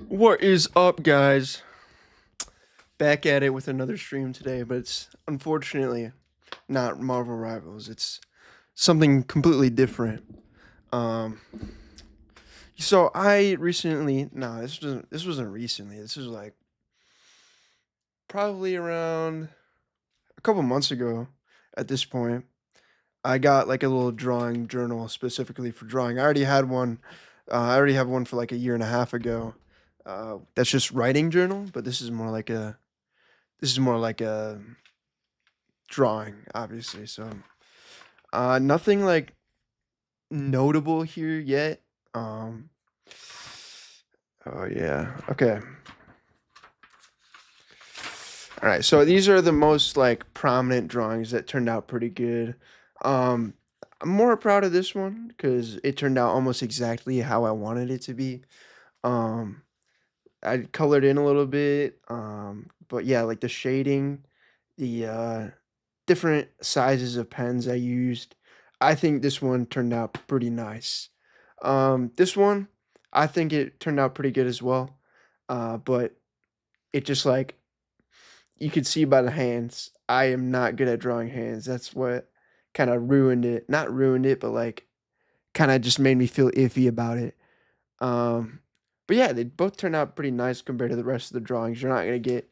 What is up, guys? Back at it with another stream today, but it's unfortunately not Marvel Rivals. It's something completely different. Um, so I recently, no, this wasn't recently. This was like probably around a couple months ago. At this point, I got like a little drawing journal specifically for drawing. I already had one. I already have one for like a year and a half ago. That's just writing journal, but this is more like a drawing, obviously. So, nothing like notable here yet. Um, oh yeah, okay. All right, so these are the most like prominent drawings that turned out pretty good. Um, I'm more proud of this one because it turned out almost exactly how I wanted it to be. Um, I colored in a little bit, but yeah, like the shading, the different sizes of pens I used. I think this one turned out pretty nice. This one, I think it turned out pretty good as well. But it just like you could see by the hands, I am not good at drawing hands. That's what kind of ruined it. Not ruined it, but like kind of just made me feel iffy about it. Um, but yeah, they both turned out pretty nice compared to the rest of the drawings. You're not gonna get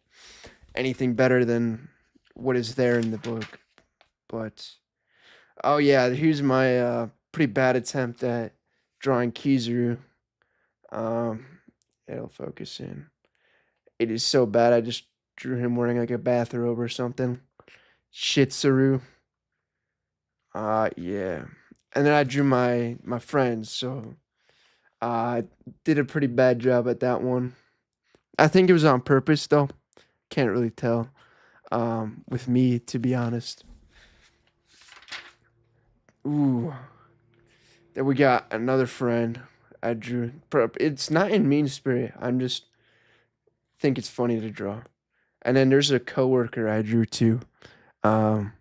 anything better than what is there in the book. But oh yeah, here's my pretty bad attempt at drawing Kizaru. Um, it'll focus in. It is so bad. I just drew him wearing like a bathrobe or something. Shitsaru. Yeah. And then I drew my friends. So I did a pretty bad job at that one. I think it was on purpose though. Can't really tell. With me, to be honest. Ooh. Then we got another friend I drew. It's not in mean spirit. I'm just think it's funny to draw. And then there's a coworker I drew too. Um,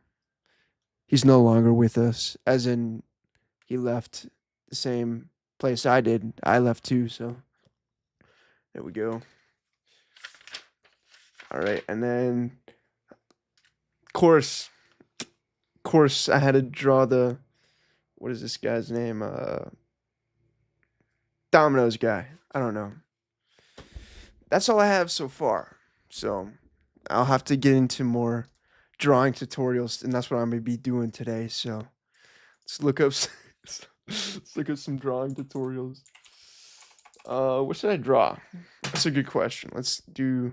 he's no longer with us, as in he left the same place I did. I left too, so there we go. All right, and then course, course, I had to draw the what is this guy's name? Domino's guy. I don't know. That's all I have so far. So I'll have to get into more drawing tutorials, and that's what I'm gonna be doing today. So let's look up let's look up some drawing tutorials. What should I draw? That's a good question. Let's do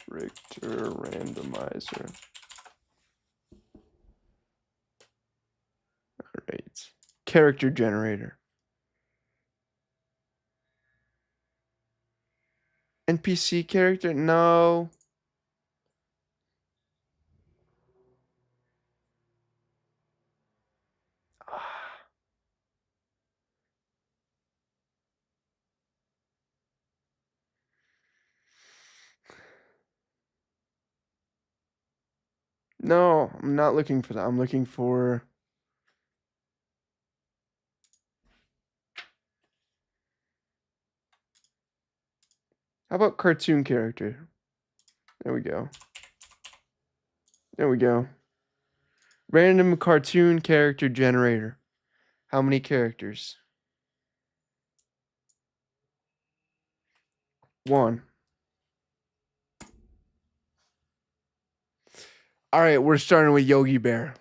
Richter randomizer. All right. Character generator. NPC character? No. No, I'm not looking for that. I'm looking for. How about cartoon character? There we go. There we go. Random cartoon character generator. How many characters? One. All right, we're starting with Yogi Bear.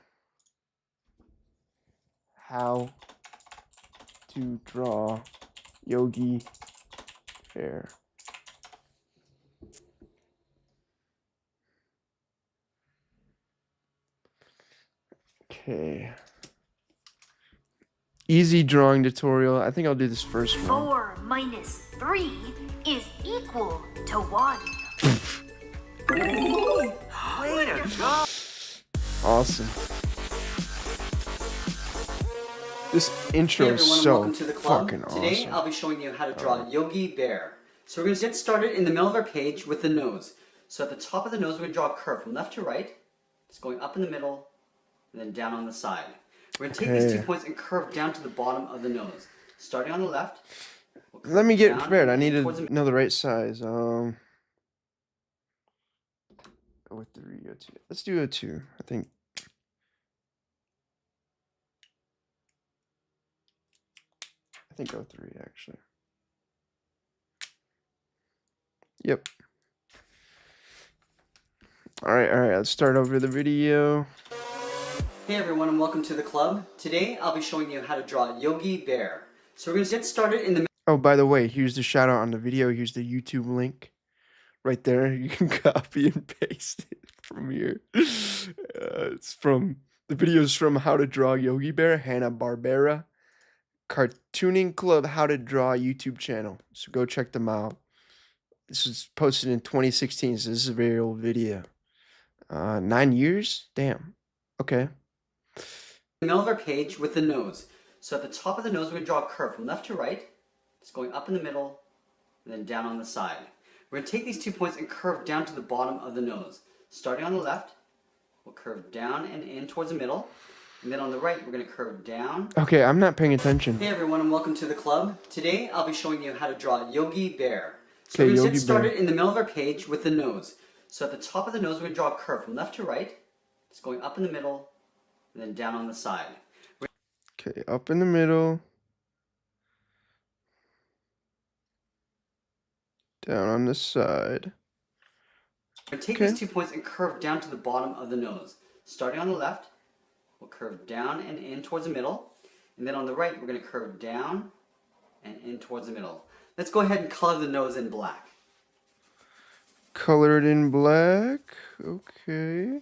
How to draw Yogi Bear. Okay. Easy drawing tutorial. I think I'll do this first one. 4 minus 3 is equal to 1. Way to go! Awesome. This intro Hey is everyone, so welcome to the club. fucking Today awesome. I'll be showing you how to draw Yogi Bear. So we're going to get started in the middle of our page with the nose. So at the top of the nose we're going to draw a curve from left to right. It's going up in the middle and then down on the side. We're going to take these 2 points and curve down to the bottom of the nose. Starting on the left, We'll Let curve me get down prepared. and I need in to towards the know the right size. Go with 3, go 2. Let's do a 2. I think go 3 actually. Yep. All right. Let's start over the video. Hey everyone, and welcome to the club. Today I'll be showing you how to draw Yogi Bear. So we're going to get started in the Oh, by the way, here's the shout out on the video. Here's the YouTube link right there. You can copy and paste it from here. It's from the videos from How to Draw Yogi Bear, Hanna-Barbera, Cartooning Club, How to Draw YouTube channel. So go check them out. This was posted in 2016, so this is a very old video. 9 years? Damn. Okay. middle of our page with the nose. So at the top of the nose, we're going to draw a curve from left to right. It's going up in the middle and then down on the side. We're going to take these 2 points and curve down to the bottom of the nose. Starting on the left, we'll curve down and in towards the middle. And then on the right, we're going to curve down. Okay, I'm not paying attention. Hey everyone, and welcome to the club. Today I'll be showing you how to draw Yogi Bear. So Okay, we're going to Yogi get started Bear. in the middle of our page with the nose. So at the top of the nose, we're going to draw a curve from left to right. It's going up in the middle and then down on the side. Okay, up in the middle. Down on the side. We're going to take Okay. these 2 points and curve down to the bottom of the nose. Starting on the left, we'll curve down and in towards the middle. And then on the right, we're going to curve down and in towards the middle. Let's go ahead and color the nose in black. Colored in black. Okay.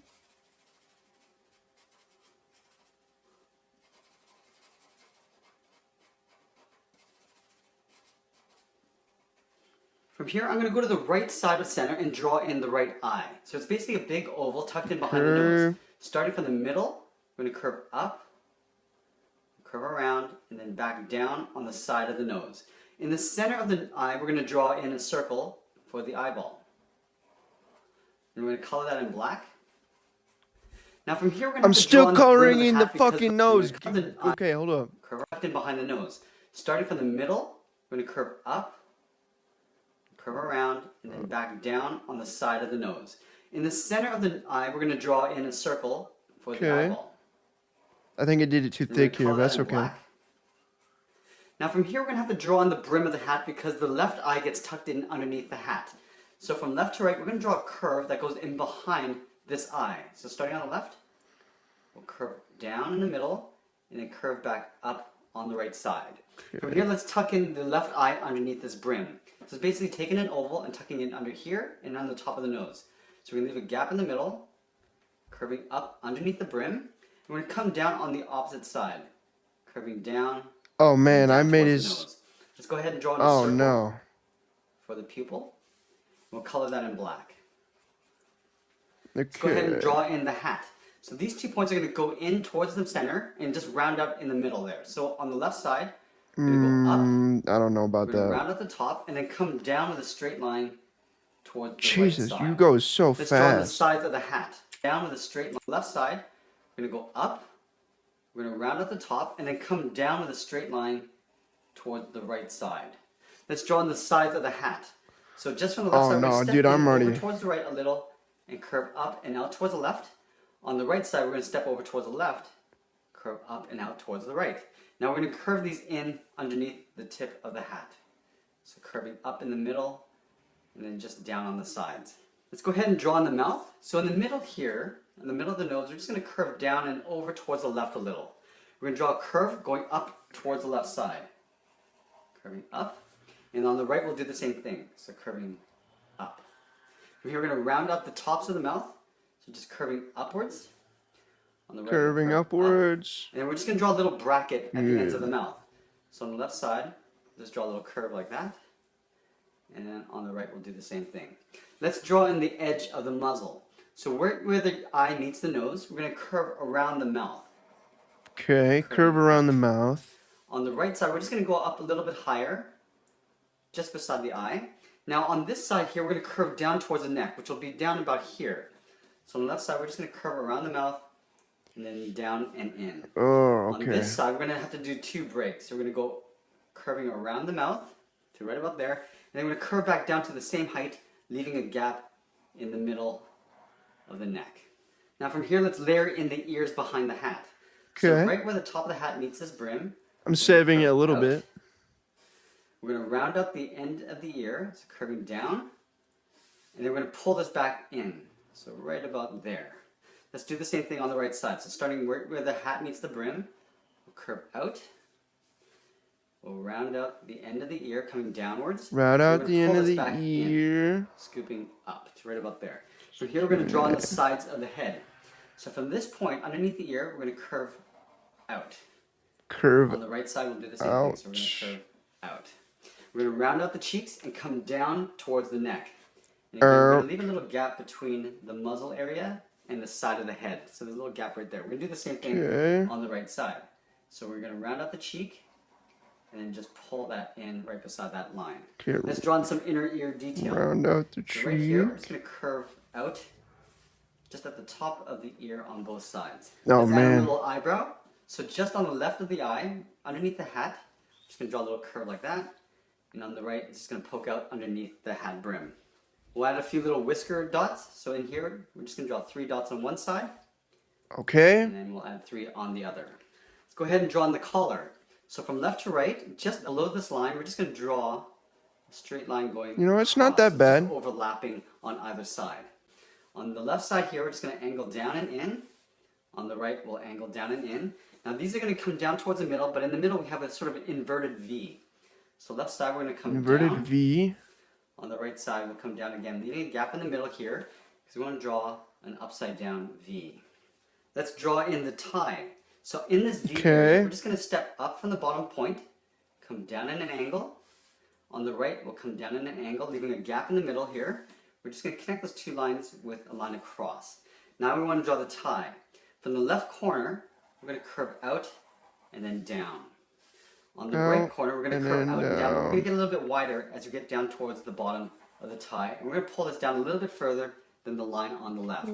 From here, I'm going to go to the right side of center and draw in the right eye. So it's basically a big oval tucked in behind the nose. Starting from the middle, we're going to curve up, curve around, and then back down on the side of the nose. In the center of the eye, we're going to draw in a circle for the eyeball. And we're going to color that in black. Now from here, we're going to I'm have to draw still on the brim of coloring the in the hat because fucking we're nose. going to color the eye Okay, hold up. curve in behind the nose. Starting from the middle, we're going to curve up, curve around, and then back down on the side of the nose. In the center of the eye, we're going to draw in a circle for the Okay. eyeball. I think I did it too And we're gonna thick here, color but that that's in okay. black. Now from here, we're going to have to draw on the brim of the hat because the left eye gets tucked in underneath the hat. So from left to right, we're going to draw a curve that goes in behind this eye. So starting on the left, we'll curve down in the middle and then curve back up on the right side. From here, let's tuck in the left eye underneath this brim. So it's basically taking an oval and tucking it under here and on the top of the nose. So we're going to leave a gap in the middle, curving up underneath the brim. And we're going to come down on the opposite side, curving down. Oh man, I Down made towards the his. nose. Let's go ahead and draw in a Oh circle no. for the pupil. We'll color that in black. Let's go ahead and Okay. draw in the hat. So these 2 points are going to go in towards the center and just round up in the middle there. So on the left side, we're going to go up. I don't know about We're going to that. round at the top and then come down with a straight line towards the Jesus, right side. you go so Let's draw on the fast. sides of the hat. Down with a straight line. Left side, we're going to go up. We're going to round at the top and then come down with a straight line towards the right side. Let's draw on the sides of the hat. So just from the left Oh side, we're no, going to step dude, in I'm over already. towards the right a little and curve up and out towards the left. On the right side, we're going to step over towards the left, curve up and out towards the right. Now we're going to curve these in underneath the tip of the hat. So curving up in the middle and then just down on the sides. Let's go ahead and draw in the mouth. So in the middle here, in the middle of the nose, we're just going to curve down and over towards the left a little. We're going to draw a curve going up towards the left side. Curving up. And on the right, we'll do the same thing. So curving up. From here, we're going to round up the tops of the mouth. So just curving upwards. On the right, Curving we'll curve upwards. up. And then we're just going to draw a little bracket at the ends of the mouth. So on the left side, just draw a little curve like that. And then on the right, we'll do the same thing. Let's draw in the edge of the muzzle. So where the eye meets the nose, we're going to curve around the mouth. Okay, curve around the mouth. On the right side, we're just going to go up a little bit higher, just beside the eye. Now on this side here, we're going to curve down towards the neck, which will be down about here. So on the left side, we're just going to curve around the mouth, and then down and in. Oh, On okay. this side, we're going to have to do 2 breaks. So we're going to go curving around the mouth, to right about there. And then I'm going to curve back down to the same height, leaving a gap in the middle of the neck. Now from here, let's layer in the ears behind the hat. So Okay. right where the top of the hat meets this brim, I'm saving it a little bit. we're going to round out the end of the ear, so curving down, and then we're going to pull this back in. So right about there. Let's do the same thing on the right side. So starting where the hat meets the brim, we'll curve out. We'll round out the end of the ear coming downwards. Round out the end of the ear. In, scooping up to right about there. So here we're going to draw on the sides of the head. So from this point, underneath the ear, we're going to curve out. Curve on the right side, we'll do the same thing. So we're going to curve out. We're going to round out the cheeks and come down towards the neck. And again, we're going to leave a little gap between the muzzle area and the side of the head. So there's a little gap right there. We're going to do the same thing on the right side. So we're going to round out the cheek and then just pull that in right beside that line. Okay. Let's draw in some inner ear detail. Round out the cheek. So right here, we're just going to curve out just at the top of the ear on both sides. Oh, Let's man. add a little eyebrow. So just on the left of the eye, underneath the hat, just going to draw a little curve like that. And on the right, it's just going to poke out underneath the hat brim. We'll add a few little whisker dots. So in here, we're just going to draw 3 dots on one side. Okay. And then we'll add 3 on the other. Let's go ahead and draw on the collar. So from left to right, just below this line, we're just going to draw a straight line going You know, it's across, not that bad. overlapping on either side. On the left side here, we're just going to angle down and in. On the right, we'll angle down and in. Now these are going to come down towards the middle, but in the middle we have a sort of an inverted V. So left side, we're going to come Inverted down. V. On the right side, we'll come down again, leaving a gap in the middle here, because we want to draw an upside down V. Let's draw in the tie. So in this V, we're just going to step up from the bottom point, come down in an angle. On the right, we'll come down in an angle, leaving a gap in the middle here. We're just going to connect those 2 lines with a line across. Now we want to draw the tie. From the left corner, we're going to curve out and then down. On the right corner, we're going to curve out and down. But we're going to get a little bit wider as we get down towards the bottom of the tie. And we're going to pull this down a little bit further than the line on the left.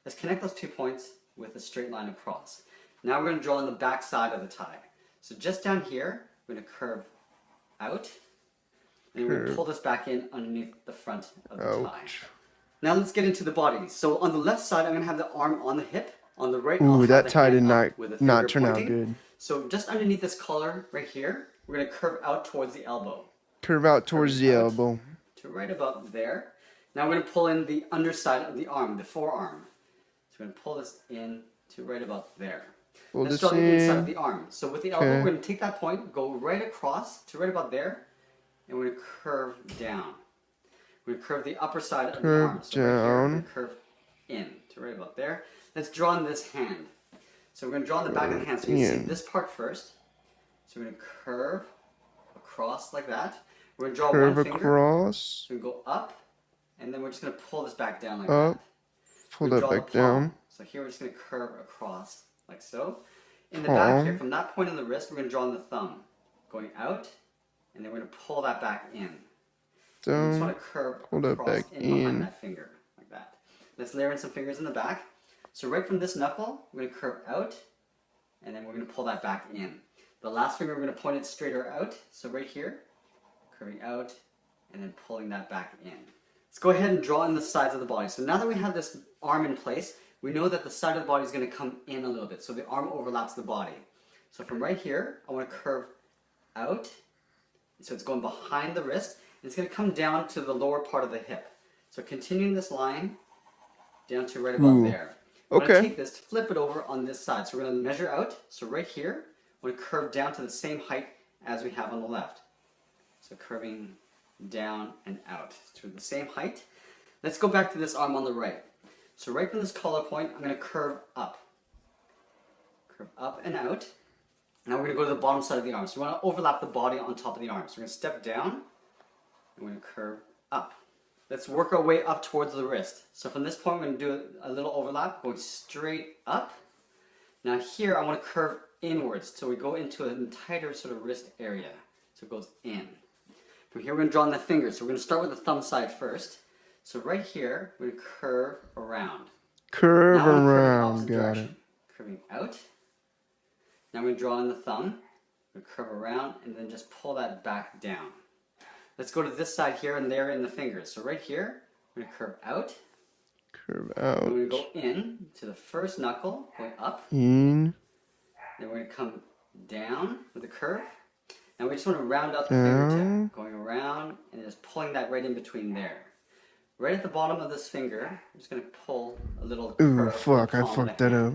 Let's connect those 2 points with a straight line across. Now we're going to draw on the back side of the tie. So just down here, we're going to curve out. And we're going to pull this back in underneath the front of the tie. Now let's get into the body. So on the left side, I'm going to have the arm on the hip. On the right, Ooh, that tie did not turn out good. So just underneath this collar right here, we're going to curve out towards the elbow. Curve out towards the elbow. To right about there. Now we're going to pull in the underside of the arm, the forearm. So we're going to pull this in to right about there. Let's draw the inside of the arm. So with the elbow, we're going to take that point, go right across to right about there, and we're going to curve down. We're going to curve the upper side of the arm. So right here, we're going to curve in to right about there. Let's draw on this hand. So we're going to draw on the back of the hand. So you can see this part first. So we're going to curve across like that. We're going to draw one finger. Across. So we go up, and then we're just going to pull this back down like that. Pull that back down. So here we're just going to curve across like so. In the back here, from that point on the wrist, we're going to draw on the thumb. Going out, and then we're going to pull that back in. So you just want to curve across in behind that finger like that. Let's layer in some fingers in the back. So right from this knuckle, we're going to curve out, and then we're going to pull that back in. The last finger, we're going to point it straighter out. So right here, curving out, and then pulling that back in. Let's go ahead and draw in the sides of the body. So now that we have this arm in place, we know that the side of the body is going to come in a little bit. So the arm overlaps the body. So from right here, I want to curve out. So it's going behind the wrist. And it's going to come down to the lower part of the hip. So continuing this line down to right about there. I'm going to take this, flip it over on this side. So we're going to measure out. So right here, we're going to curve down to the same height as we have on the left. So curving down and out to the same height. Let's go back to this arm on the right. So right from this collar point, I'm going to curve up. Curve up and out. Now we're going to go to the bottom side of the arm. So we want to overlap the body on top of the arm. So we're going to step down, and we're going to curve up. Let's work our way up towards the wrist. So from this point, we're going to do a little overlap, going straight up. Now here, I want to curve inwards. So we go into a tighter sort of wrist area. So it goes in. From here, we're going to draw on the fingers. So we're going to start with the thumb side first. So right here, we're going to curve around. Curve around, got it. Curving out. Now we're going to draw on the thumb. We're going to curve around and then just pull that back down. Let's go to this side here and there in the fingers. So right here, we're going to curve out. Curve out. We're going to go in to the first knuckle, going up. In. Then we're going to come down with a curve. Now we just want to round out the Down. fingertip, going around and just pulling that right in between there. Right at the bottom of this finger, I'm just going to pull a little curve. Ooh, fuck, I fucked that up.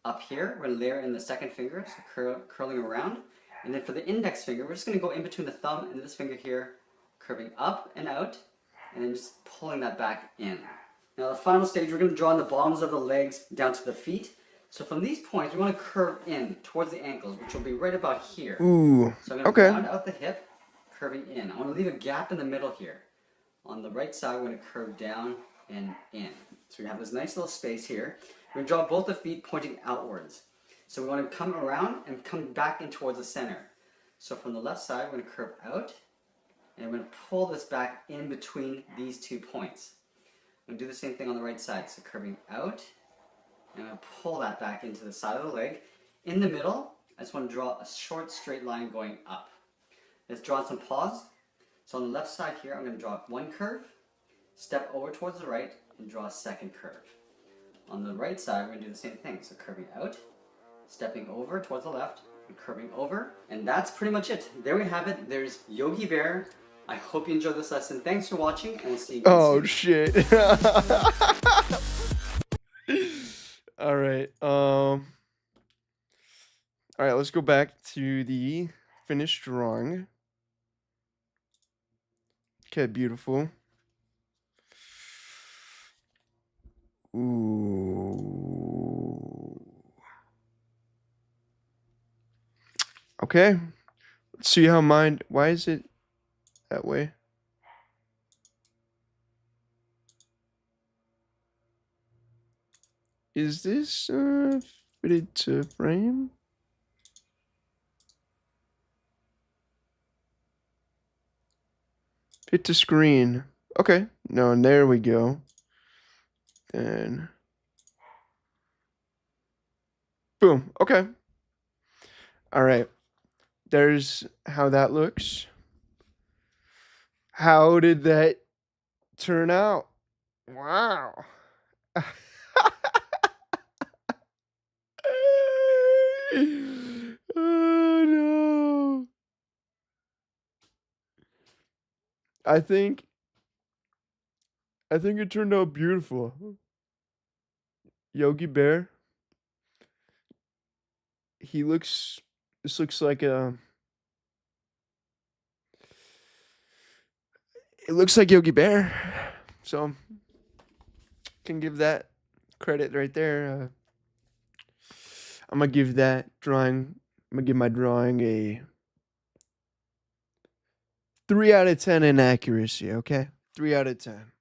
Up here, we're going to layer in the second finger, so curling around. And then for the index finger, we're just going to go in between the thumb and this finger here, curving up and out, and then just pulling that back in. Now the final stage, we're going to draw in the bottoms of the legs down to the feet. So from these points, we want to curve in towards the ankles, which will be right about here. Ooh, so I'm going to okay. round out the hip, curving in. I want to leave a gap in the middle here. On the right side, we're going to curve down and in. So we have this nice little space here. We're going to draw both the feet pointing outwards. So we want to come around and come back in towards the center. So from the left side, we're going to curve out, and we're going to pull this back in between these 2 points. I'm going to do the same thing on the right side. So curving out, and I'm going to pull that back into the side of the leg. In the middle, I just want to draw a short straight line going up. Let's draw some paws. So on the left side here, I'm going to draw one curve, step over towards the right, and draw a second curve. On the right side, we're going to do the same thing. So curving out, stepping over towards the left, and curving over. And that's pretty much it. There we have it. There's Yogi Bear. I hope you enjoyed this lesson. Thanks for watching, and we'll see you guys soon. Oh, shit. All right. All right, let's go back to the finished drawing. Okay, beautiful. Ooh. Okay. Let's see how mine. Why is it that way? Is this fitted to frame? Fit to screen. Okay. No, and there we go. And boom. Okay. All right. There's how that looks. How did that turn out? Wow. Oh no. I think it turned out beautiful. Yogi Bear. This looks like a it looks like Yogi Bear. So can give that credit right there. I'm gonna give my drawing a 3 out of 10 in accuracy, okay? 3 out of 10.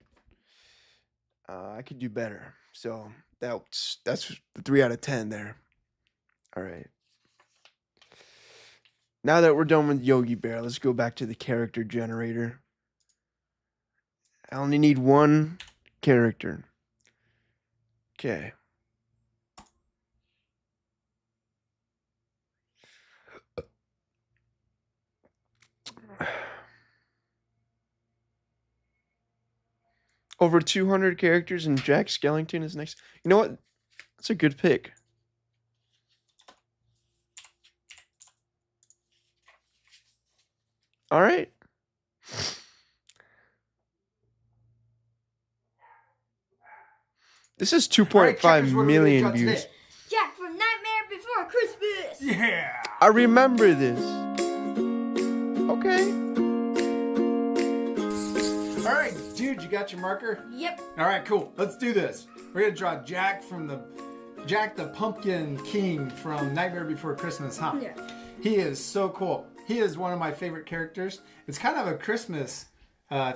I could do better. So that's the 3 out of 10 there. All right. Now that we're done with Yogi Bear, let's go back to the character generator. I only need one character. Okay. Over 200 characters, and Jack Skellington is next. You know what? That's a good pick. All right. This is 2.5 million views. Jack from Nightmare Before Christmas. Yeah. I remember this. Okay. All right, dude, you got your marker? Yep. All right, cool. Let's do this. We're gonna draw Jack the Pumpkin King from Nightmare Before Christmas, huh? Yeah. He is so cool. He is one of my favorite characters. It's kind of a Christmas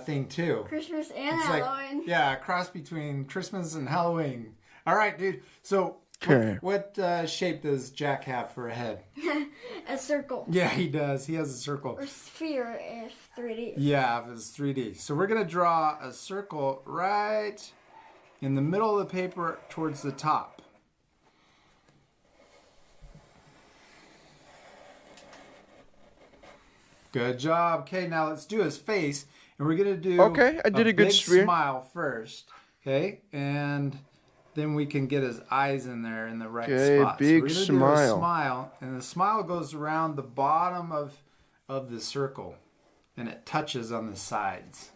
thing too. Christmas and It's Halloween. like, yeah, a cross between Christmas and Halloween. All right, dude. So, Okay. what shape does Jack have for a head? A circle. Yeah, he does. He has a circle. Or sphere if 3D. Yeah, if it's 3D. So we're going to draw a circle right in the middle of the paper towards the top. Good job. Okay, now let's do his face. And we're going to do Okay, I did a good big sphere. smile first. Okay, and then we can get his eyes in there in the right Okay, spot. So big we're going to do a smile. smile. And the smile goes around the bottom of the circle. And it touches on the sides.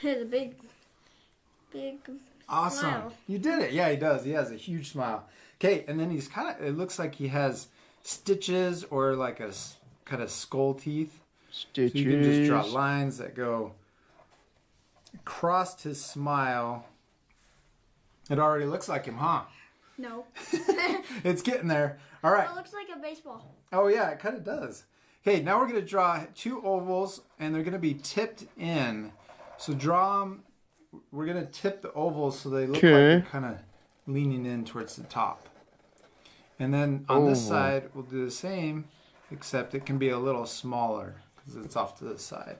Here's a big Awesome. smile. You did it. Yeah, he does. He has a huge smile. Okay, and then he's it looks like he has stitches or like a kind of skull teeth. Stitches. So you can just draw lines that go across his smile. It already looks like him, huh? No. It's getting there. All right. It looks like a baseball. Oh, yeah, it kind of does. Okay, now we're going to draw 2 ovals, and they're going to be tipped in. So draw them. We're going to tip the ovals so they look like they're kind of leaning in towards the top. And then on this side, we'll do the same, except it can be a little smaller because it's off to the side.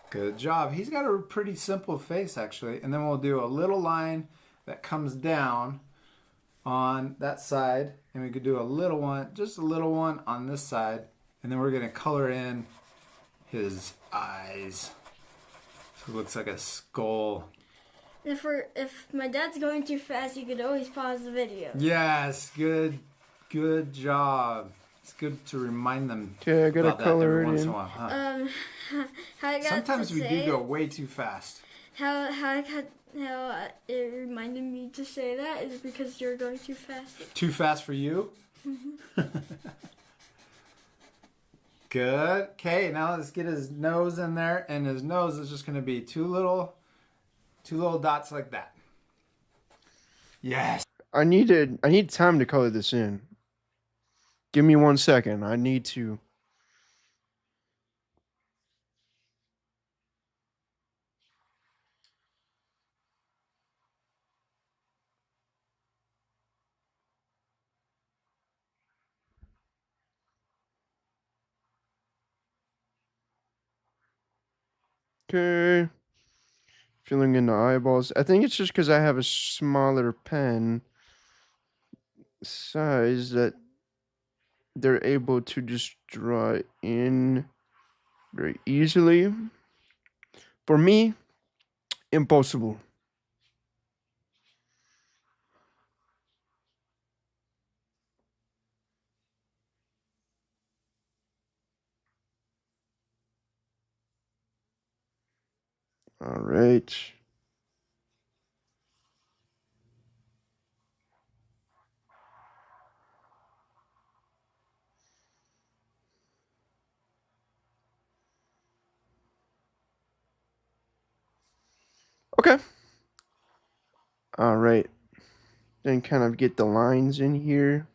Good job. He's got a pretty simple face, actually. And then we'll do a little line that comes down on that side. And we could do a little one, just a little one on this side. And then we're going to color in his eyes. So it looks like a skull. If my dad's going too fast, you could always pause the video. Yes, good job. It's good to remind them. Okay, I gotta about that color every it once in in. a while, huh? How I got Sometimes to we say do go way too fast. how it reminded me to say that is because you're going too fast. Too fast for you? Good. Okay, now let's get his nose in there, and his nose is just going to be two little dots like that. Yes. I need time to color this in. Give me 1 second. I need to. Okay. Filling in the eyeballs. I think it's just because I have a smaller pen size that they're able to just draw in very easily. For me, impossible. All right. Okay. All right. Then kind of get the lines in here.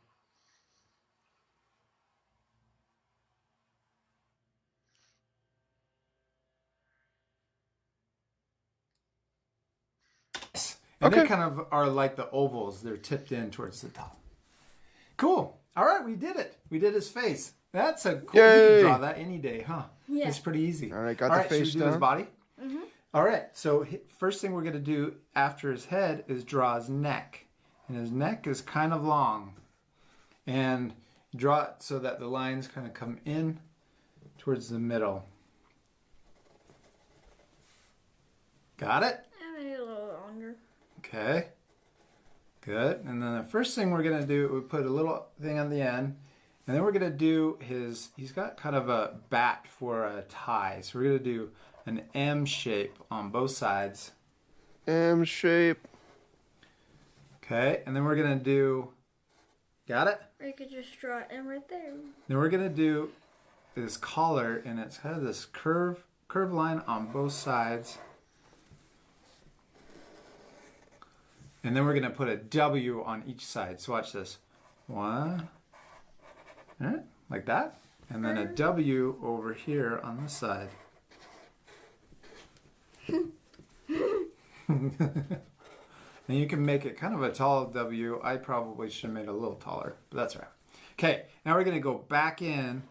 And they Okay. kind of are like the ovals. They're tipped in towards the top. Cool. All right, we did it. We did his face. That's a cool. You Yay. can draw that any day, huh? Yeah. It's pretty easy. All right, got the face should we do his down. body? Mm-hmm. All right. So first thing we're going to do after his head is draw his neck. And his neck is kind of long. And draw it so that the lines kind of come in towards the middle. Got it? I made it a little longer. Okay. Good. And then the first thing we're going to do, we put a little thing on the end. And then we're going to do he's got kind of a bat for a tie. So we're going to do an M shape on both sides. M shape. Okay. And then we're going to do, got it? Or you could just draw it in right there. Then we're going to do this collar, and it's kind of this curve line on both sides. And then we're going to put a W on each side. So watch this. One. Like that. And then a W over here on this side. And you can make it kind of a tall W. I probably should have made it a little taller, but that's all right. Okay, now we're going to go back in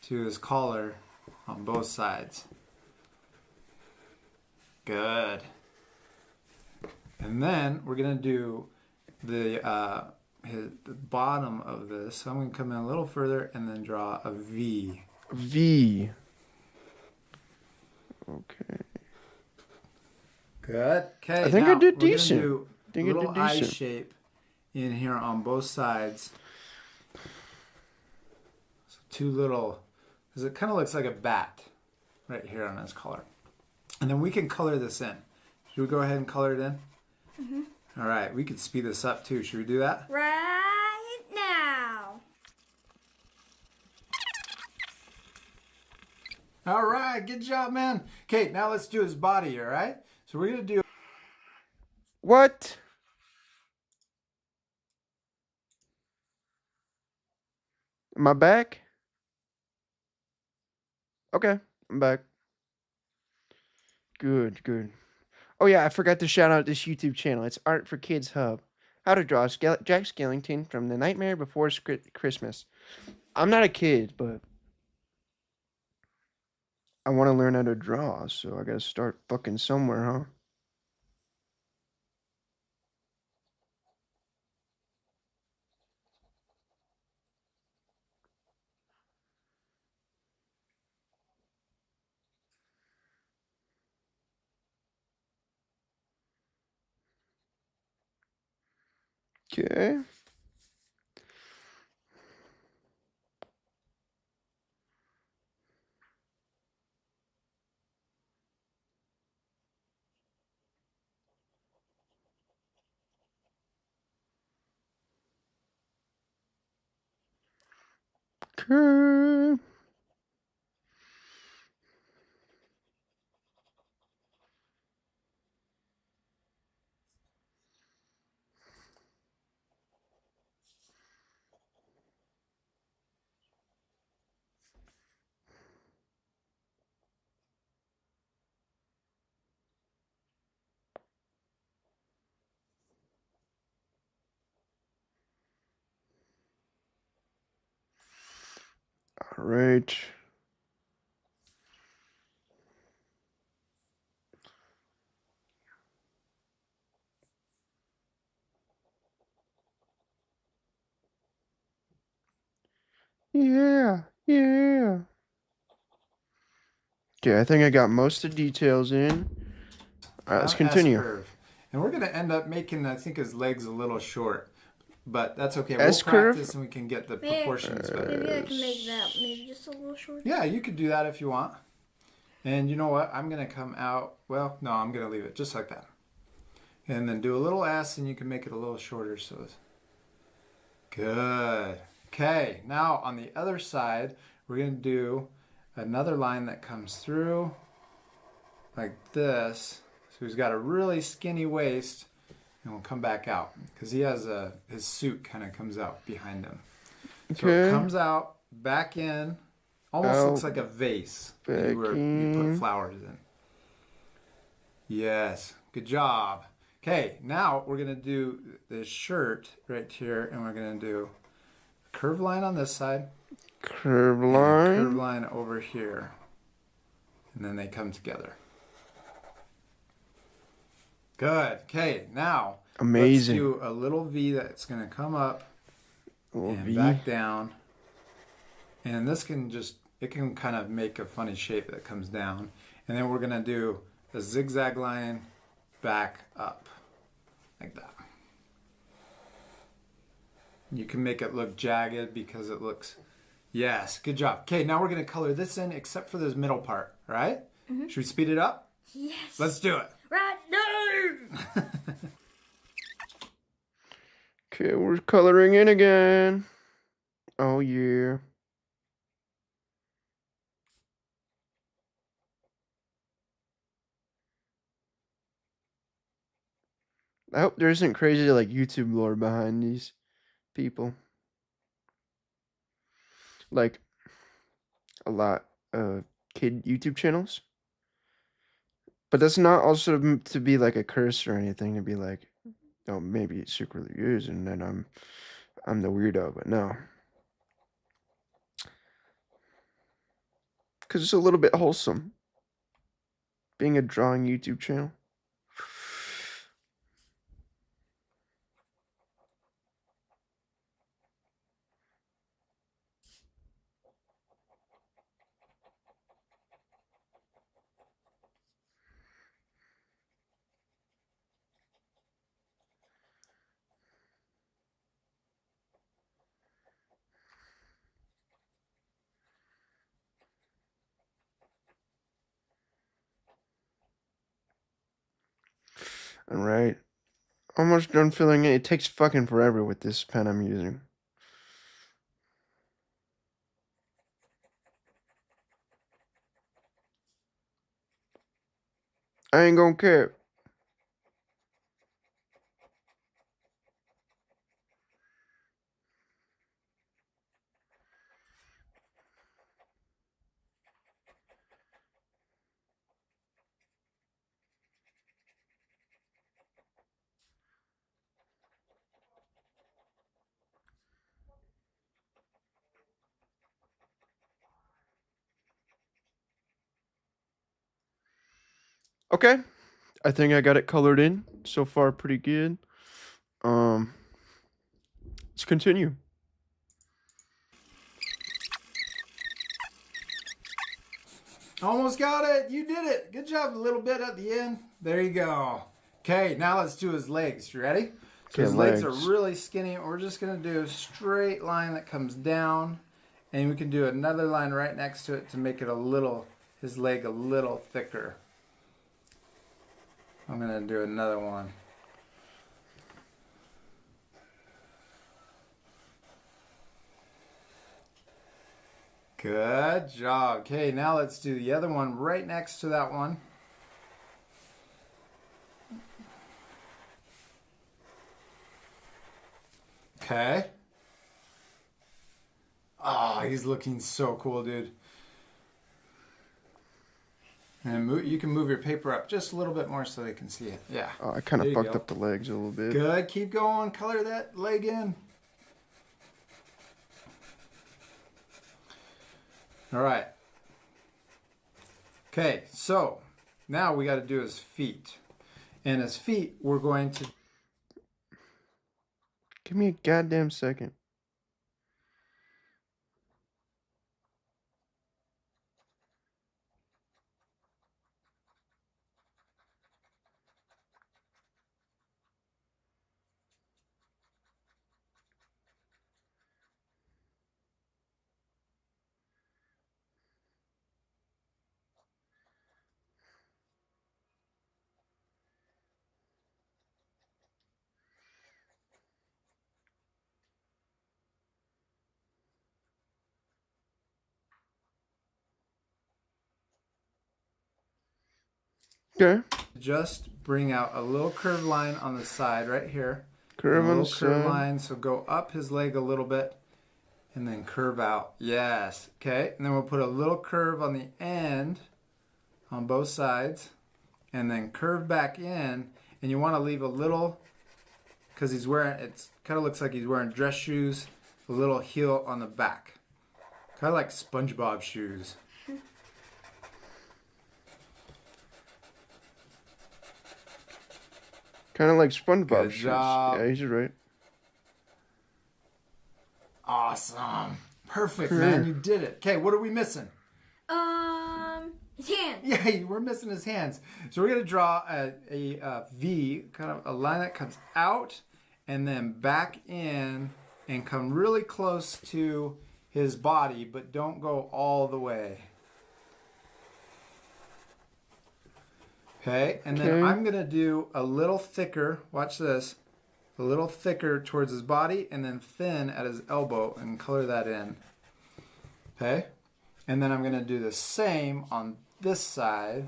to his collar on both sides. Good. And then we're going to do the the bottom of this. So I'm going to come in a little further and then draw a V. V. Okay. Good. Okay, I think now I did we're decent. going to I do think a I little did eye decent. shape in here on both sides. So 2 little, because it kind of looks like a bat right here on his collar. And then we can color this in. Should we go ahead and color it in? Mm-hmm. All right, we could speed this up too. Should we do that? Right now. All right, good job, man. Okay, now let's do his body, all right? So we're going to do... What? Am I back? Okay, I'm back. Good, good. Oh yeah, I forgot to shout out this YouTube channel. It's Art for Kids Hub. How to draw Jack Skellington from The Nightmare Before Christmas. I'm not a kid, but I want to learn how to draw, so I gotta start fucking somewhere, huh? Okay. Okay. All right. Yeah, yeah. Okay, I think I got most of the details in. All right, let's continue. S-curve. And we're going to end up making, I think, his legs a little short. But that's okay. We'll S-curve? practice and we can get the Maybe- proportions better. Maybe I can make that maybe just a little shorter. Yeah, you could do that if you want. And you know what? I'm going to come out, well, no, I'm going to leave it just like that. And then do a little S and you can make it a little shorter. So it's good. Okay, now on the other side, we're going to do another line that comes through like this. So he's got a really skinny waist and we'll come back out because he has his suit kind of comes out behind him. So it Okay. comes out, back in, almost looks like a vase that you put flowers in. Yes, good job. Okay, now we're going to do this shirt right here and we're going to do a curved line on this side. Curve And a curved line. line over here. And then they come together. Good. Okay, now Amazing. let's do a little V that's going to come up Little and V. back down. And this can it can kind of make a funny shape that comes down. And then we're going to do a zigzag line back up like that. You can make it look jagged because it looks, yes, good job. Okay, now we're going to color this in except for this middle part, all right? Mm-hmm. Should we speed it up? Yes. Let's do it. Right now. Okay, we're coloring in again. Oh yeah. I hope there isn't crazy like YouTube lore behind these people. Like a lot of kid YouTube channels. But that's not also to be like a curse or anything, to be like, oh, maybe it secretly is, and then I'm the weirdo, but no. Because it's a little bit wholesome. Being a drawing YouTube channel. Alright. Almost done filling it. It takes fucking forever with this pen I'm using. I ain't gonna care. Okay. I think I got it colored in. So far, pretty good. Um, let's continue. Almost got it. You did it. Good job. A little bit at the end. There you go. Okay, now let's do his legs. You ready? So Okay, his legs are legs. really skinny. We're just going to do a straight line that comes down. And we can do another line right next to it to make it his leg a little thicker. I'm going to do another one. Good job. Okay, now let's do the other one right next to that one. Okay. Oh, he's looking so cool, dude. And you can move your paper up just a little bit more so they can see it. Yeah. Oh, I kind There of you fucked go. up the legs a little bit. Good. Keep going. Color that leg in. All right. Okay, so now we got to do his feet. And his feet, we're going to... Give me a goddamn second. Okay. just bring out a little curved line on the side right here. Curve And a on the little curved side. line, so go up his leg a little bit and then curve out. Yes. Okay. And then we'll put a little curve on the end on both sides and then curve back in. And you want to leave a little, because it kind of looks like he's wearing dress shoes, a little heel on the back. Kind of like SpongeBob shoes. Kind of like SpongeBob Good shoes. job. Yeah, he's right. Awesome. Perfect, Cool. man. You did it. Okay, what are we missing? His hands. Yay, we're missing his hands. So we're going to draw a V, kind of a line that comes out and then back in and come really close to his body, but don't go all the way. Okay, and then Okay. I'm going to do a little thicker, watch this, a little thicker towards his body and then thin at his elbow and color that in. Okay, and then I'm going to do the same on this side.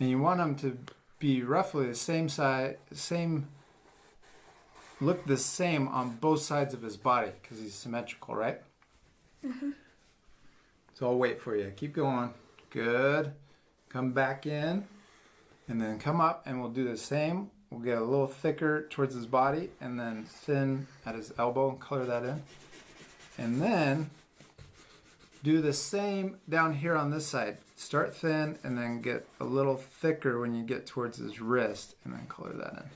And you want them to be roughly the same size, look the same on both sides of his body because he's symmetrical, right? Mm-hmm. So I'll wait for you. Keep going. Good. Come back in and then come up and we'll do the same. We'll get a little thicker towards his body and then thin at his elbow and color that in. And then do the same down here on this side. Start thin and then get a little thicker when you get towards his wrist and then color that in.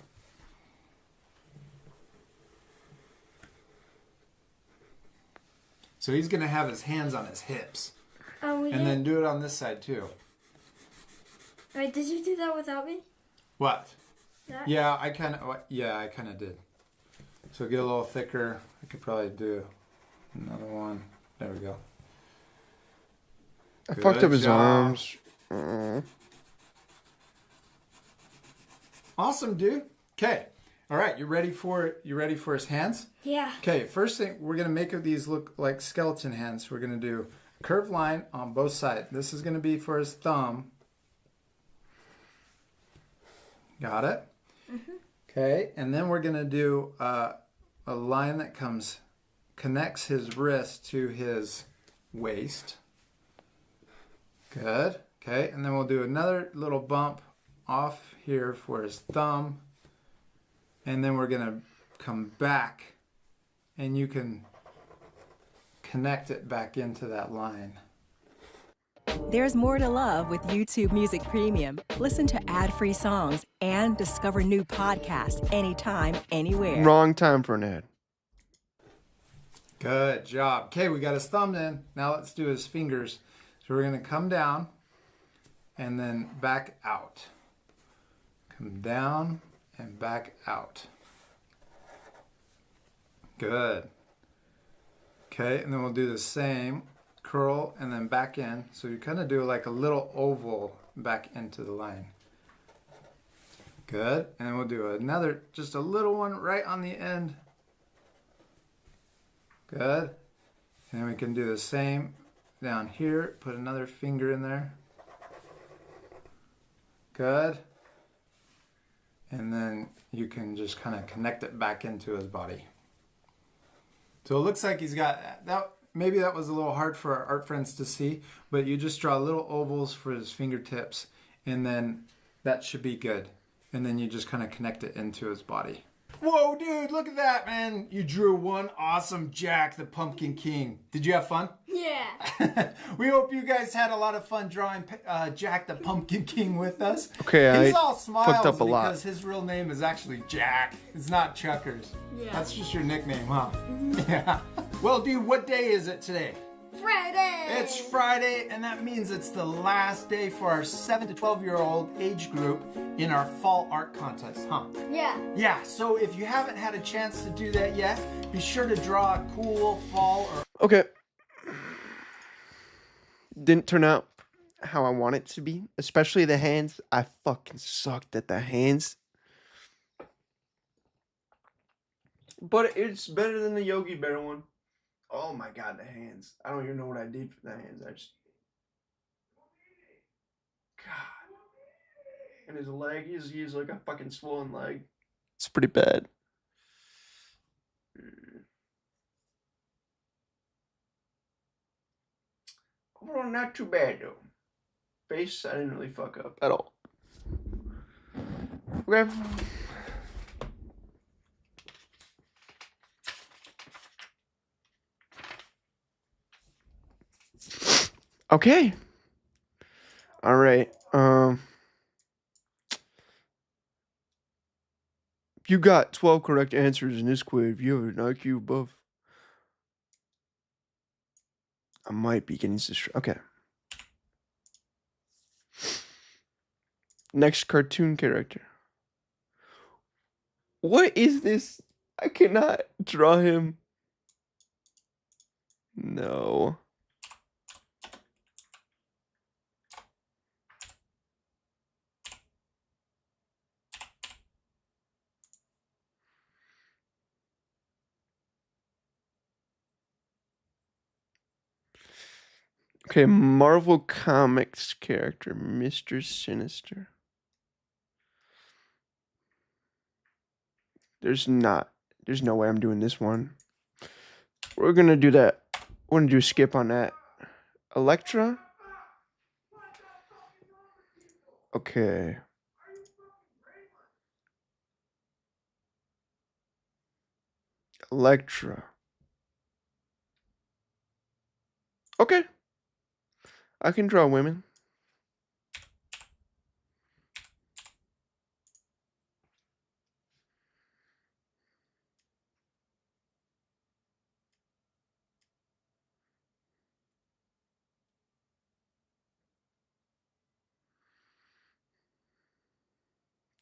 So he's going to have his hands on his hips. And then do it on this side too. Wait, did you do that without me? What? That? Yeah, I kind of did. So get a little thicker. I could probably do another one. There we go. I Good fucked up his job. arms. Awesome, dude. Okay. All right, you ready for his hands? Yeah. Okay, first thing, we're going to make these look like skeleton hands. We're going to do a curved line on both sides. This is going to be for his thumb. Got it? Okay, and then we're going to do a line that connects his wrist to his waist. Good. Okay, and then we'll do another little bump off here for his thumb. And then we're going to come back and you can connect it back into that line. There's more to love with YouTube Music Premium. Listen to ad-free songs and discover new podcasts anytime, anywhere. Wrong time for an ad. Good job. Okay, we got his thumb in. Now let's do his fingers. So we're going to come down and then back out. Come down and back out. Good. Okay, and then we'll do the same. Curl and then back in. So you kind of do like a little oval back into the line. Good. And then we'll do another, just a little one right on the end. Good. And then we can do the same down here. Put another finger in there. Good. And then you can just kind of connect it back into his body. So it looks like he's got that. Maybe that was a little hard for our art friends to see, but you just draw little ovals for his fingertips, and then that should be good. And then you just kind of connect it into his body. Whoa, dude, look at that, man. You drew one awesome Jack the Pumpkin King. Did you have fun? Yeah. We hope you guys had a lot of fun drawing Jack the Pumpkin King with us. Okay, He's I all smiles fucked up a lot. because his real name is actually Jack. It's not Chuckers. Yeah. That's just your nickname, huh? Yeah. Well, dude, what day is it today? Friday. It's Friday, and that means it's the last day for our 7 to 12-year-old age group in our fall art contest, huh? Yeah. Yeah, so if you haven't had a chance to do that yet, be sure to draw a cool fall or... Okay. Didn't turn out how I want it to be, especially the hands. I fucking sucked at the hands. But it's better than the Yogi Bear one. Oh my god, the hands. I don't even know what I did for the hands. I just... God. And his leg, he's like a fucking swollen leg. It's pretty bad. Overall, not too bad though. Face, I didn't really fuck up at all. Okay. Okay. All right. You got 12 correct answers in this quiz. If you have an IQ above, I might be getting this. Okay. Next cartoon character. What is this? I cannot draw him. No. Okay, Marvel Comics character, Mr. Sinister. There's no way I'm doing this one. We're gonna do that. We're gonna do a skip on that. Elektra? Okay. Elektra. Okay. I can draw women.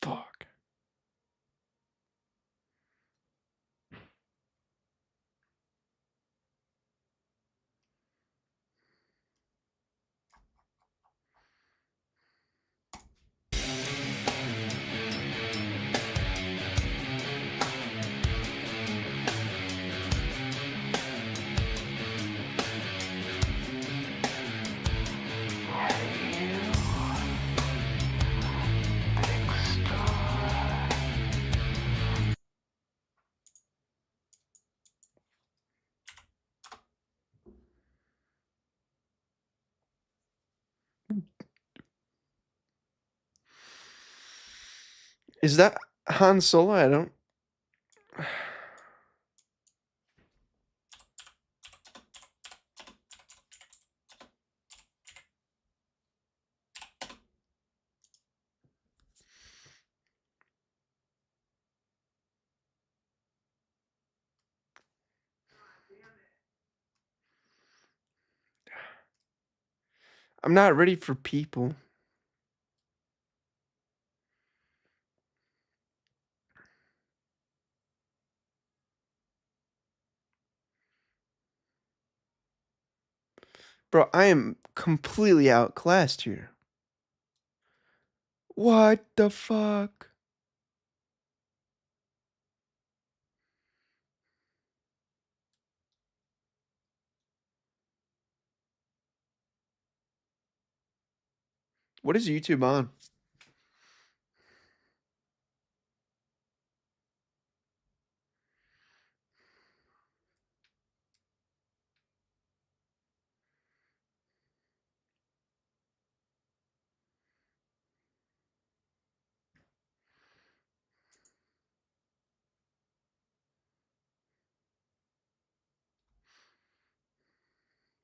Fuck. Is that Han Solo? I don't. I'm not ready for people. Bro, I am completely outclassed here. What the fuck? What is YouTube on?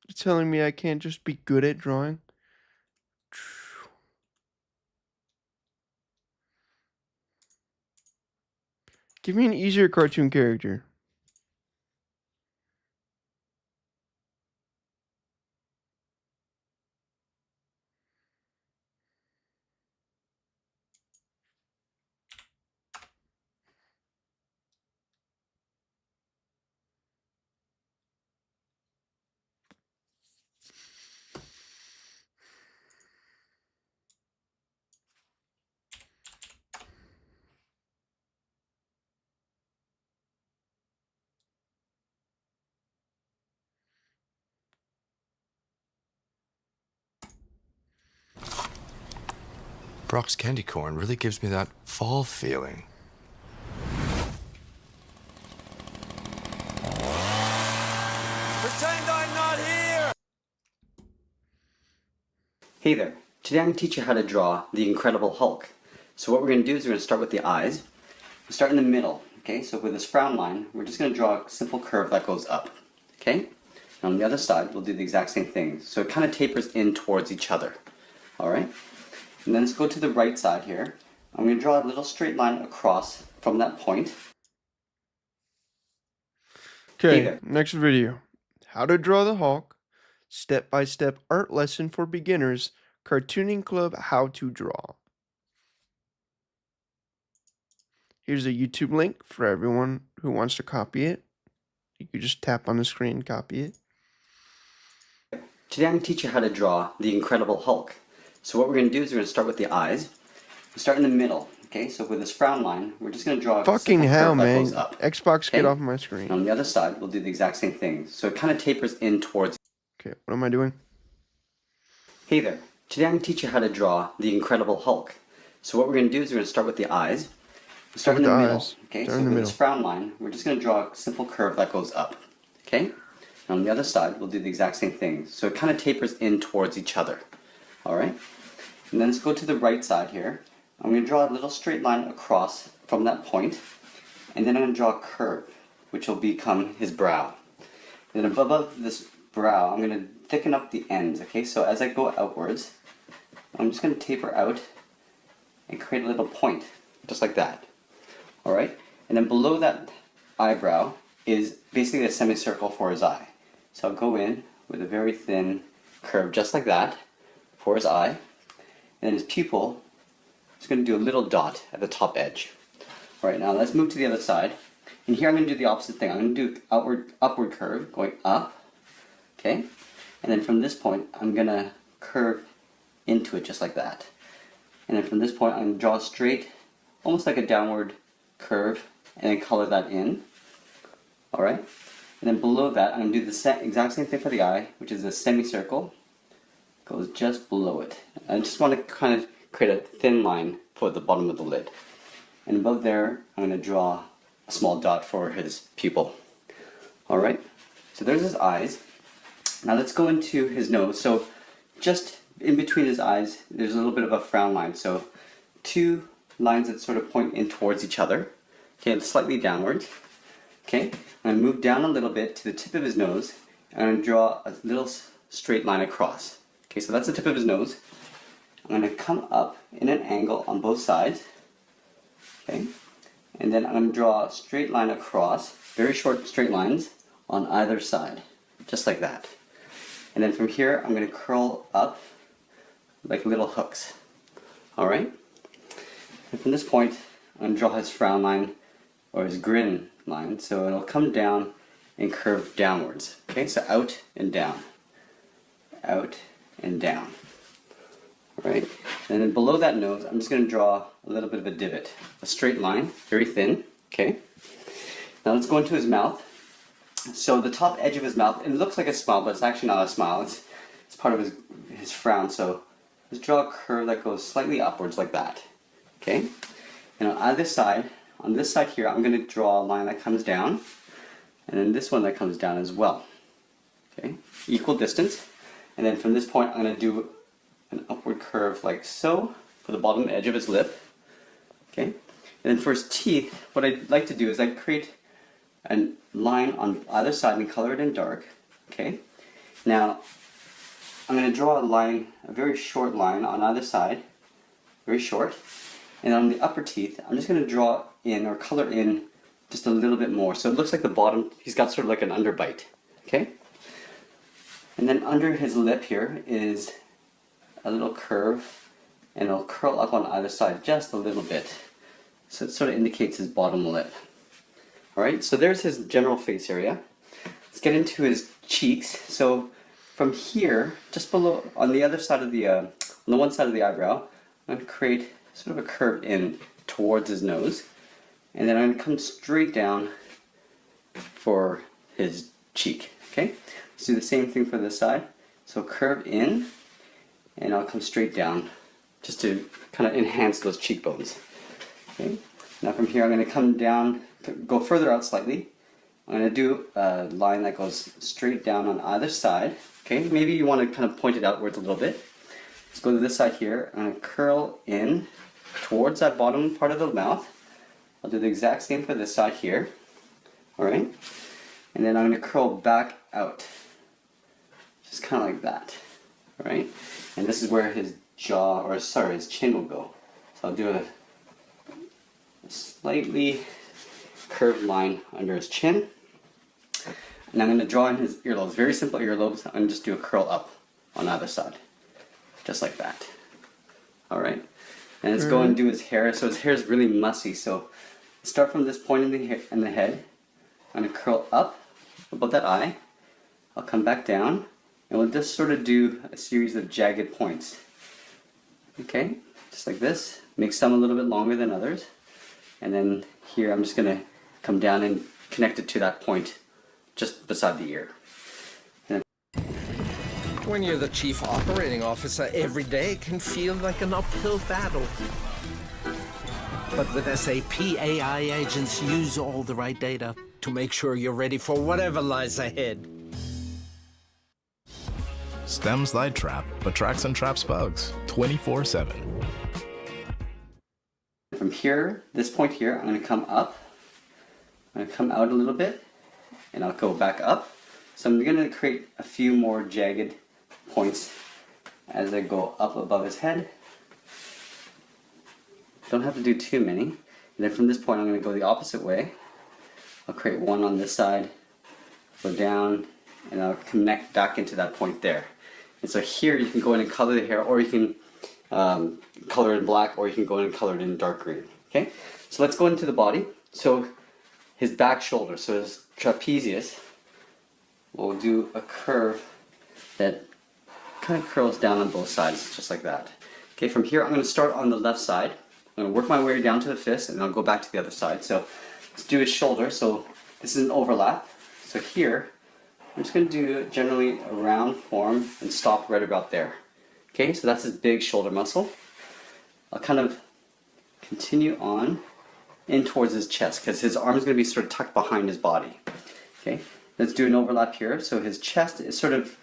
You're telling me I can't just be good at drawing? Give me an easier cartoon character. Brock's candy corn really gives me that fall feeling. Pretend I'm not here! Hey there, today I'm going to teach you how to draw the Incredible Hulk. So what we're going to do is we're going to start with the eyes. We'll start in the middle, okay? So with this frown line, we're just going to draw a simple curve that goes up, okay? And on the other side, we'll do the exact same thing. So it kind of tapers in towards each other, all right? And then let's go to the right side here. I'm going to draw a little straight line across from that point. Okay, there. next video. How to draw the Hulk. Step-by-step art lesson for beginners. Cartooning Club How to Draw. Here's a YouTube link for everyone who wants to copy it. You can just tap on the screen and copy it. Today I'm going to teach you how to draw the Incredible Hulk. So what we're going to do is we're going to start with the eyes. We'll start in the middle, okay? So with this frown line, we're just going to draw a Fucking simple hell, curve that man. goes up. Xbox, Okay? get off my And screen. on the other side, we'll do the exact same thing. So it kind of tapers in towards. Okay, what am I doing? Hey there. Today I'm going to teach you how to draw the Incredible Hulk. So what we're going to do is we're going to start with the eyes. We'll start in the middle, okay? So with this frown line, we're just going to draw a simple curve that goes up, okay? And on the other side, we'll do the exact same thing. So it kind of tapers in towards each other, all right? And then let's go to the right side here. I'm going to draw a little straight line across from that point, and then I'm going to draw a curve, which will become his brow. And then above this brow, I'm going to thicken up the ends, okay? So as I go outwards, I'm just going to taper out and create a little point, just like that. All right? And then below that eyebrow is basically a semicircle for his eye. So I'll go in with a very thin curve, just like that, for his eye. And then his pupil, just going to do a little dot at the top edge. All right, now let's move to the other side. And here I'm going to do the opposite thing. I'm going to do upward curve, going up, okay? And then from this point, I'm going to curve into it just like that. And then from this point, I'm going to draw straight, almost like a downward curve, and then color that in. All right? And then below that, I'm going to do the exact same thing for the eye, which is a semicircle. Goes just below it. I just want to kind of create a thin line for the bottom of the lid. And above there, I'm going to draw a small dot for his pupil. All right? So there's his eyes. Now let's go into his nose. So just in between his eyes, there's a little bit of a frown line. So 2 lines that sort of point in towards each other. Okay, and slightly downwards. Okay, I'm going to move down a little bit to the tip of his nose, and I'm going to draw a little straight line across. Okay, so that's the tip of his nose. I'm going to come up in an angle on both sides. Okay, and then I'm going to draw a straight line across, very short straight lines on either side, just like that. And then from here, I'm going to curl up like little hooks. Alright? And from this point, I'm going to draw his frown line, or his grin line, so it'll come down and curve downwards. Okay, so out and down. Out and down. Alright? And then below that nose, I'm just going to draw a little bit of a divot. A straight line, very thin. Okay? Now let's go into his mouth. So the top edge of his mouth, it looks like a smile, but it's actually not a smile. It's part of his frown. So let's draw a curve that goes slightly upwards like that. Okay? And on either side, on this side here, I'm going to draw a line that comes down, and then this one that comes down as well. Okay? Equal distance. And then from this point, I'm going to do an upward curve like so for the bottom edge of his lip. Okay? And then for his teeth, what I'd like to do is I'd create a line on either side and color it in dark. Okay? Now, I'm going to draw a line, a very short line on either side, very short. And on the upper teeth, I'm just going to draw in or color in just a little bit more. So it looks like the bottom, he's got sort of like an underbite. Okay? And then under his lip here is a little curve, and it'll curl up on either side just a little bit. So it sort of indicates his bottom lip. Alright, so there's his general face area. Let's get into his cheeks. So from here, just below, on the other side of the, on the one side of the eyebrow, I'm going to create sort of a curve in towards his nose. And then I'm going to come straight down for his cheek. Okay? Let's do the same thing for this side. So curve in, and I'll come straight down just to kind of enhance those cheekbones. Okay? Now from here I'm going to come down, go further out slightly. I'm going to do a line that goes straight down on either side. Okay? Maybe you want to kind of point it outwards a little bit. Let's go to this side here. I'm going to curl in towards that bottom part of the mouth. I'll do the exact same for this side here. Alright? And then I'm going to curl back out. Just kind of like that. Alright? And this is where his jaw, or sorry, his chin will go. So I'll do a slightly curved line under his chin. And I'm going to draw in his earlobes. Very simple earlobes. I'm going to just do a curl up on either side. Just like that. Alright? And let's go and do his hair. So his hair is really mussy. So start from this point in the head. I'm going to curl up above that eye. I'll come back down. And we'll just sort of do a series of jagged points. Okay? Just like this. Make some a little bit longer than others. And then here I'm just going to come down and connect it to that point just beside the ear. When you're the chief operating officer, every day can feel like an uphill battle. But with SAP, AI agents use all the right data to make sure you're ready for whatever lies ahead. STEM Slide Trap attracts and traps bugs 24/7. From here, this point here, I'm going to come up. I'm going to come out a little bit, and I'll go back up. So I'm going to create a few more jagged points as I go up above his head. Don't have to do too many. And then from this point, I'm going to go the opposite way. I'll create one on this side, go down, and I'll connect back into that point there. And so here you can go in and color the hair, or you can color it in black, or you can go in and color it in dark green. Okay? So let's go into the body. So his back shoulder, so his trapezius, we'll do a curve that kind of curls down on both sides, just like that. Okay, from here I'm going to start on the left side. I'm going to work my way down to the fist, and then I'll go back to the other side. So let's do his shoulder. So this is an overlap. So here, I'm just going to do generally a round form and stop right about there. Okay, so that's his big shoulder muscle. I'll kind of continue on in towards his chest, because his arm is going to be sort of tucked behind his body. Okay, let's do an overlap here. So his chest is sort of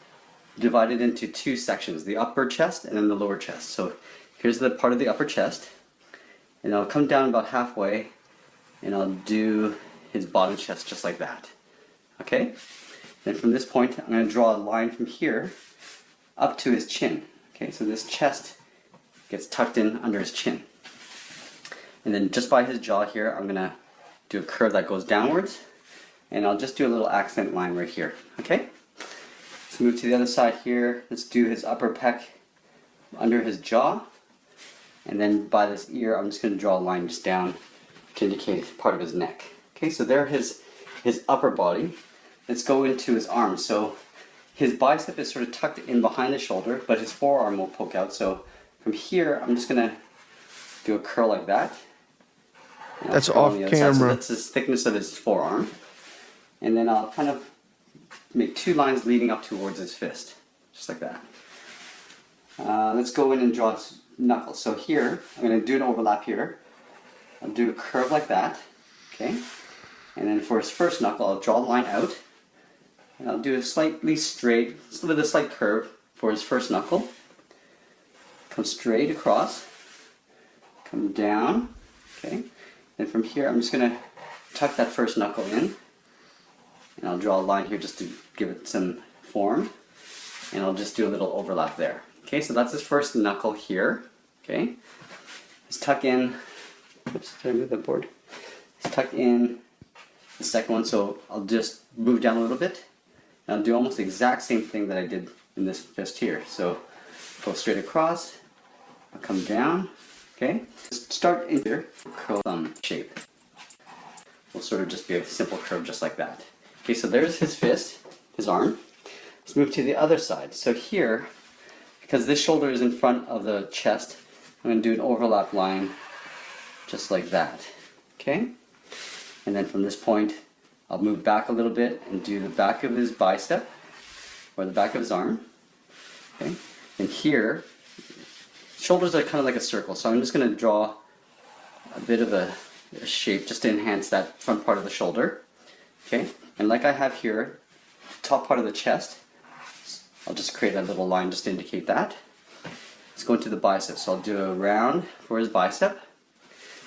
divided into two sections, the upper chest and then the lower chest. So here's the part of the upper chest, and I'll come down about halfway, and I'll do his bottom chest just like that. Okay? Then from this point, I'm going to draw a line from here up to his chin. Okay, so this chest gets tucked in under his chin. And then just by his jaw here, I'm going to do a curve that goes downwards, and I'll just do a little accent line right here. Okay? Let's move to the other side here. Let's do his upper pec under his jaw, and then by this ear, I'm just going to draw a line just down to indicate part of his neck. Okay, so there his upper body. Let's go into his arm. So his bicep is sort of tucked in behind the shoulder, but his forearm will poke out. So from here, I'm just going to do a curl like that. That's off camera. So that's the thickness of his forearm. And then I'll kind of make two lines leading up towards his fist, just like that. Let's go in and draw his knuckles. So here, I'm going to do an overlap here. I'll do a curve like that, okay? And then for his first knuckle, I'll draw a line out. And I'll do a slightly straight, with a slight curve for his first knuckle. Come straight across, come down, okay? And from here, I'm just going to tuck that first knuckle in. And I'll draw a line here just to give it some form. And I'll just do a little overlap there. Okay, so that's his first knuckle here. Okay, let's tuck in. Oops, did I move the board? Let's tuck in the second one. So I'll just move down a little bit, and I'll do almost the exact same thing that I did in this fist here. So go straight across. I'll come down. Okay, start in here. Curl thumb shape. Will sort of just be a simple curve, just like that. Okay, so there's his fist, his arm. Let's move to the other side. So here, because this shoulder is in front of the chest, I'm going to do an overlap line just like that. Okay? And then from this point, I'll move back a little bit and do the back of his bicep, or the back of his arm. Okay? And here, shoulders are kind of like a circle, so I'm just going to draw a bit of a shape just to enhance that front part of the shoulder. Okay? And like I have here, top part of the chest, I'll just create a little line just to indicate that. Let's go into the bicep. So I'll do a round for his bicep.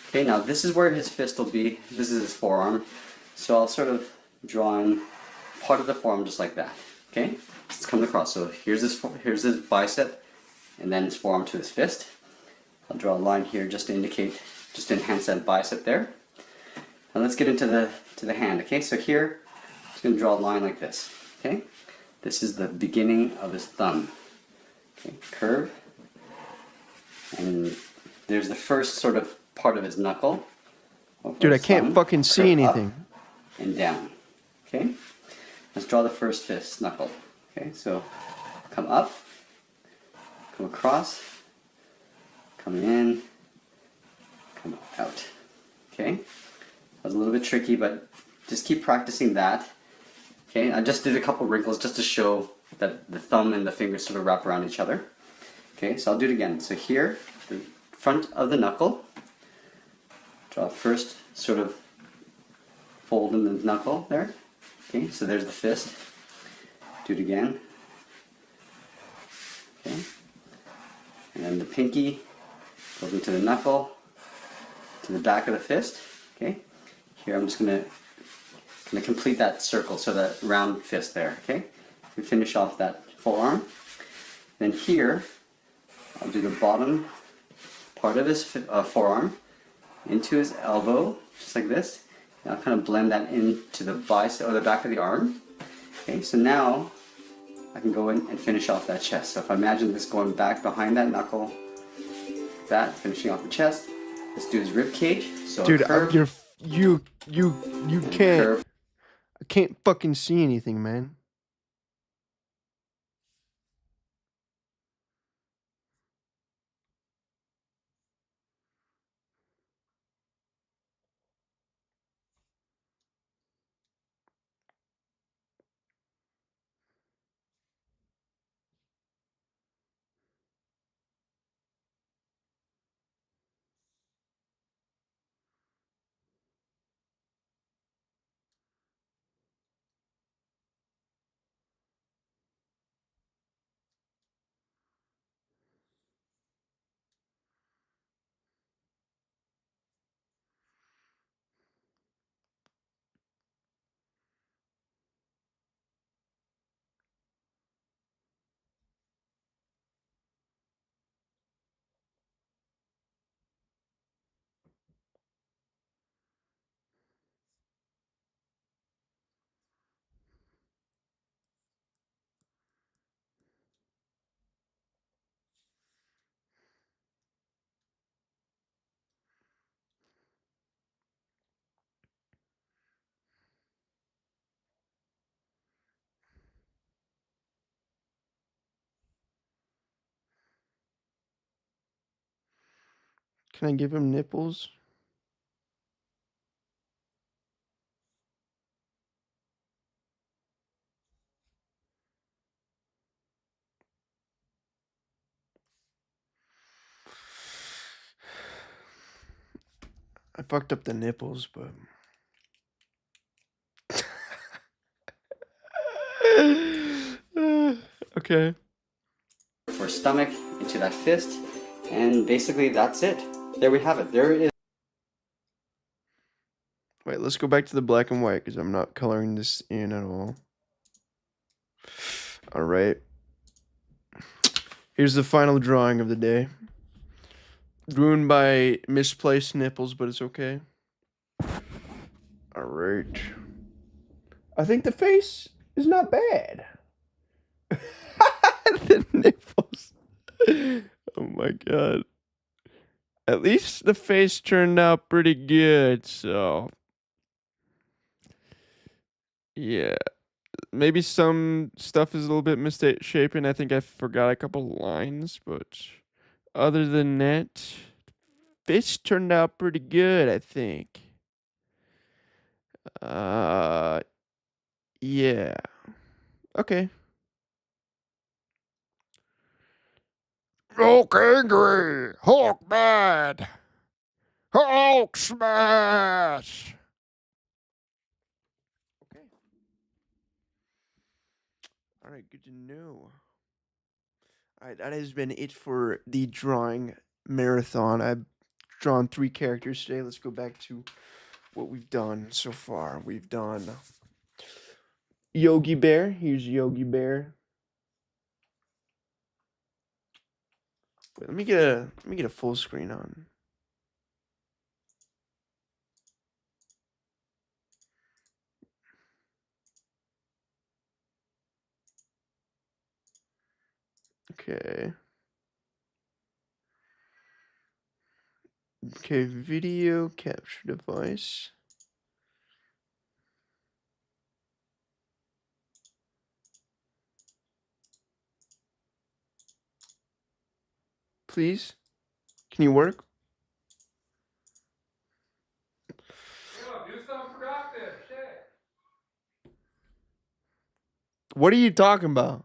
Okay, now this is where his fist will be. This is his forearm. So I'll sort of draw in part of the forearm just like that. Okay, it's coming across. So here's his bicep, and then his forearm to his fist. I'll draw a line here just to indicate, just to enhance that bicep there. Now let's get into the hand. Okay, so here I'm just going to draw a line like this. Okay. This is the beginning of his thumb. Okay, curve. And there's the first sort of part of his knuckle. Dude, I can't fucking see anything. Up and down. Okay? Let's draw the first fist knuckle. Okay, so come up, come across, come in, come out. Okay? That was a little bit tricky, but just keep practicing that. Okay, I just did a couple wrinkles just to show that the thumb and the fingers sort of wrap around each other. Okay, so I'll do it again. So here, the front of the knuckle, draw first sort of fold in the knuckle there. Okay, so there's the fist. Do it again. Okay, and then the pinky goes into the knuckle, to the back of the fist. Okay, here I'm just going to complete that circle, so that round fist there, okay? We finish off that forearm. Then here, I'll do the bottom part of his forearm into his elbow, just like this. And I'll kind of blend that into the bicep or the back of the arm. Okay, so now I can go in and finish off that chest. So if I imagine this going back behind that knuckle, that finishing off the chest. Let's do his rib cage. So dude, curve, you can't. curve. I can't fucking see anything, man. Can I give him nipples? I fucked up the nipples, but okay. For stomach into that fist, and basically that's it. There we have it. There is. Wait, let's go back to the black and white because I'm not coloring this in at all. All right. Here's the final drawing of the day. Ruined by misplaced nipples, but it's okay. All right. I think the face is not bad. The nipples. Oh my god. At least the face turned out pretty good, so yeah. Maybe some stuff is a little bit misshapen. I think I forgot a couple lines, but other than that, fish turned out pretty good, I think. Yeah. Okay. Hulk angry, Hulk mad, Hulk smash. Okay. All right, good to know. All right, that has been it for the drawing marathon. I've drawn 3 characters today. Let's go back to what we've done so far. We've done Yogi Bear. Here's Yogi Bear. Wait, let me get a full screen on. Okay. Okay, video capture device. Please? Can you work? Do something productive, shit. What are you talking about?